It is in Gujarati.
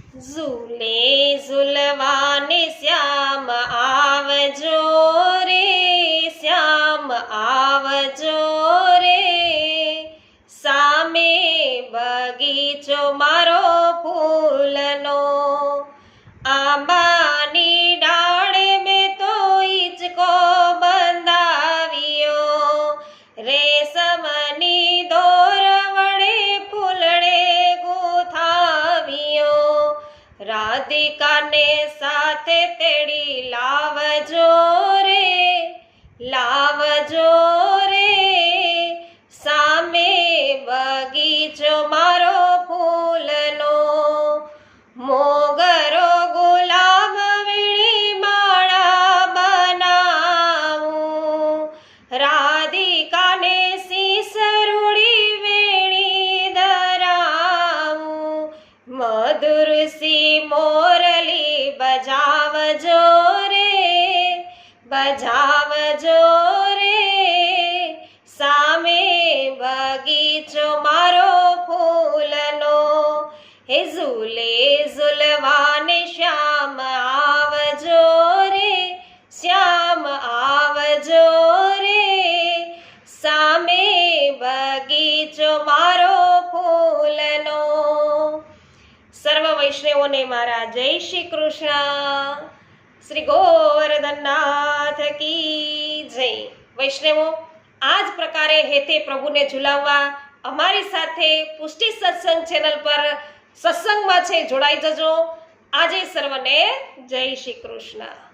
ઝૂલે ઝૂલવાને શ્યામ આવજો રે, શ્યામ આવજો રે, સામે બગીચો મારો ફૂલનો, આંબાની ડાળે મેં તો હિંચકો બંધાવ્યો, રેશમની દોર વડે ફૂલડે ગૂંથાવ્યો, રાધિકાને સાથે તેડી લાવજો રે, લાવજો રે, સામે બગીચો મારો ફૂલનો, મોગરો ગુલાબ વીણી માળા બનાવું, રાધિકાને સીસરુડી વેણી ધરાવું, મધુર સી મોરલી બજાવજો રે, બજાવજો રે, સામે બગીચો મારો ફૂલનો, હે ઝૂલે ઝૂલવાને શ્યામ આવજો રે, શ્યામ આવજો રે, સામે બગીચો મારો ફૂલનો. સર્વ વૈષ્ણવોને મારા જય શ્રી કૃષ્ણ. શ્રી ગોવર્ધનનાથ કી જય. વૈષ્ણવો, આ જ પ્રકારે હેતે પ્રભુને ઝુલાવવા અમારી સાથે પુષ્ટિ સત્સંગ ચેનલ પર સત્સંગમાં છે જોડાઈ જજો. આજે સર્વને જય શ્રી કૃષ્ણ.